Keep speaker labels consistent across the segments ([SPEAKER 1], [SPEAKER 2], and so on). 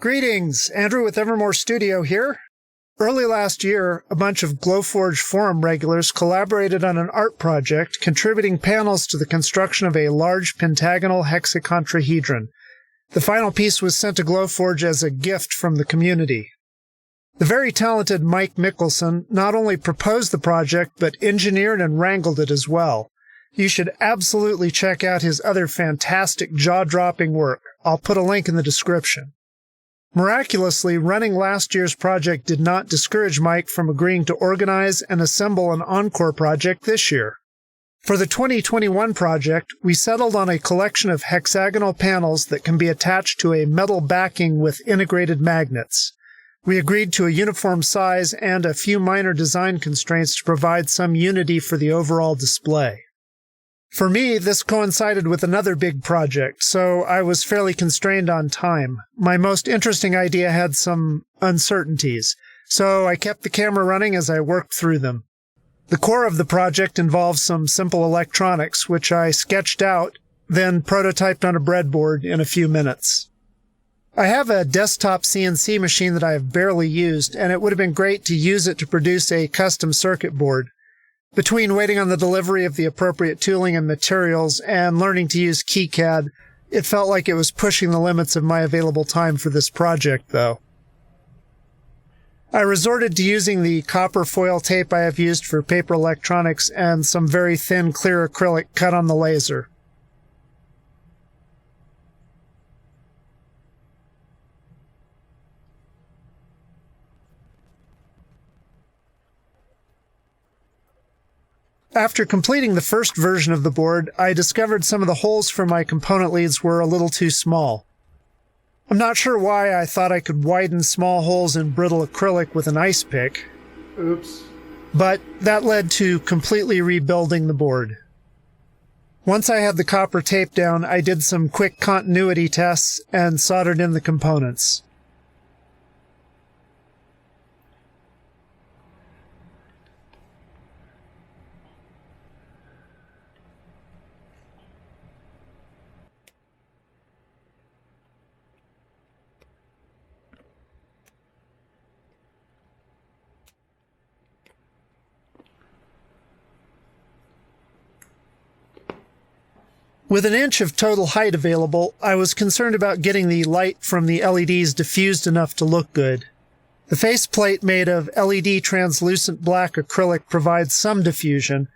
[SPEAKER 1] Greetings, Andrew with Evermore Studio here. Early last year, a bunch of Glowforge forum regulars collaborated on an art project contributing panels to the construction of a large pentagonal hexacontrahedron. The final piece was sent to Glowforge as a gift from the community. The very talented Mike Mikkelson not only proposed the project, but engineered and wrangled it as well. You should absolutely check out his other fantastic jaw-dropping work. I'll put a link in the description. Miraculously, running last year's project did not discourage Mike from agreeing to organize and assemble an encore project this year. For the 2021 project, we settled on a collection of hexagonal panels that can be attached to a metal backing with integrated magnets. We agreed to a uniform size and a few minor design constraints to provide some unity for the overall display. For me, this coincided with another big project, so I was fairly constrained on time. My most interesting idea had some uncertainties, so I kept the camera running as I worked through them. The core of the project involves some simple electronics, which I sketched out, then prototyped on a breadboard in a few minutes. I have a desktop CNC machine that I have barely used, and it would have been great to use it to produce a custom circuit board. Between waiting on the delivery of the appropriate tooling and materials and learning to use KiCad, it felt like it was pushing the limits of my available time for this project, though. I resorted to using the copper foil tape I have used for paper electronics and some very thin clear acrylic cut on the laser. After completing the first version of the board, I discovered some of the holes for my component leads were a little too small. I'm not sure why I thought I could widen small holes in brittle acrylic with an ice pick.
[SPEAKER 2] Oops.
[SPEAKER 1] But that led to completely rebuilding the board. Once I had the copper tape down, I did some quick continuity tests and soldered in the components. With an inch of total height available, I was concerned about getting the light from the LEDs diffused enough to look good. The faceplate made of LED translucent black acrylic provides some diffusion.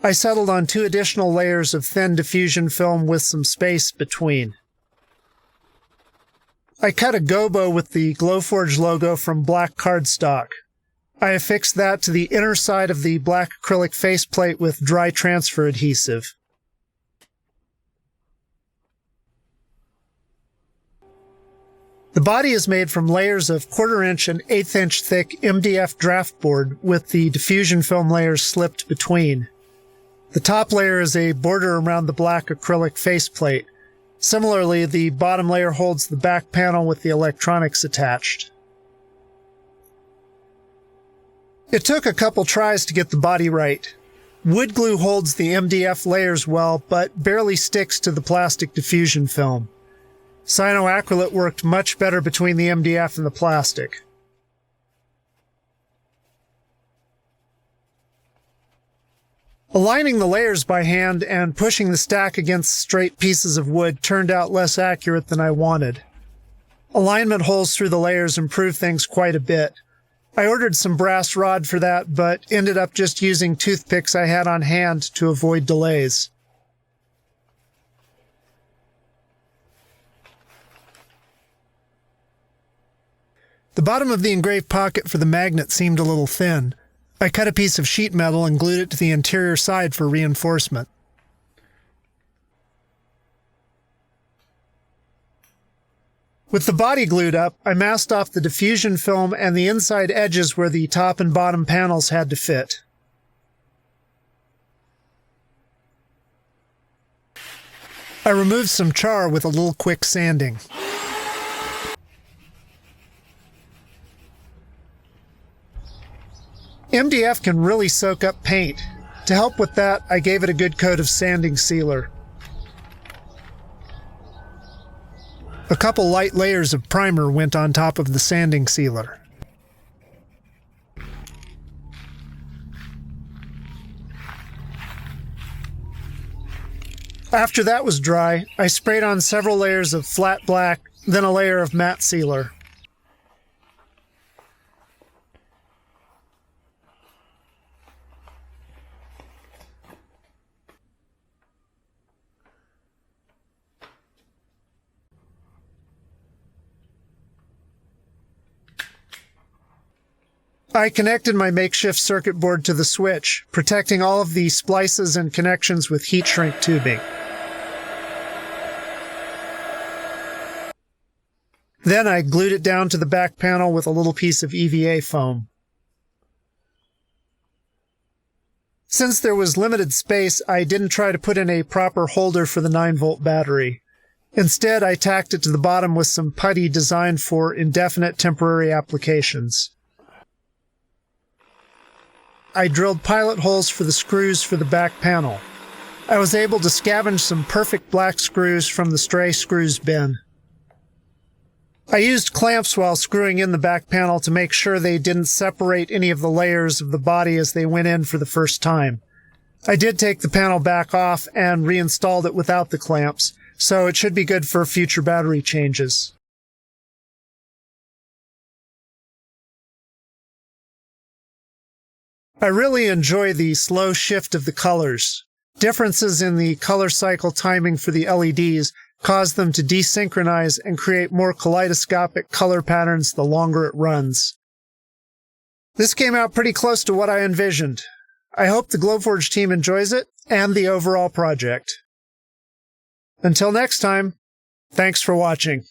[SPEAKER 1] I settled on 2 additional layers of thin diffusion film with some space between. I cut a gobo with the Glowforge logo from black cardstock. I affixed that to the inner side of the black acrylic faceplate with dry transfer adhesive. The body is made from layers of 1/4-inch and 1/8-inch thick MDF draftboard with the diffusion film layers slipped between. The top layer is a border around the black acrylic faceplate. Similarly, the bottom layer holds the back panel with the electronics attached. It took a couple tries to get the body right. Wood glue holds the MDF layers well, but barely sticks to the plastic diffusion film. Cyanoacrylate worked much better between the MDF and the plastic. Aligning the layers by hand and pushing the stack against straight pieces of wood turned out less accurate than I wanted. Alignment holes through the layers improved things quite a bit. I ordered some brass rod for that, but ended up just using toothpicks I had on hand to avoid delays. The bottom of the engraved pocket for the magnet seemed a little thin. I cut a piece of sheet metal and glued it to the interior side for reinforcement. With the body glued up, I masked off the diffusion film and the inside edges where the top and bottom panels had to fit. I removed some char with a little quick sanding. MDF can really soak up paint. To help with that, I gave it a good coat of sanding sealer. A couple light layers of primer went on top of the sanding sealer. After that was dry, I sprayed on several layers of flat black, then a layer of matte sealer. I connected my makeshift circuit board to the switch, protecting all of the splices and connections with heat shrink tubing. Then I glued it down to the back panel with a little piece of EVA foam. Since there was limited space, I didn't try to put in a proper holder for the 9-volt battery. Instead, I tacked it to the bottom with some putty designed for indefinite temporary applications. I drilled pilot holes for the screws for the back panel. I was able to scavenge some perfect black screws from the stray screws bin. I used clamps while screwing in the back panel to make sure they didn't separate any of the layers of the body as they went in for the first time. I did take the panel back off and reinstalled it without the clamps, so it should be good for future battery changes. I really enjoy the slow shift of the colors. Differences in the color cycle timing for the LEDs cause them to desynchronize and create more kaleidoscopic color patterns the longer it runs. This came out pretty close to what I envisioned. I hope the Glowforge team enjoys it and the overall project. Until next time, thanks for watching.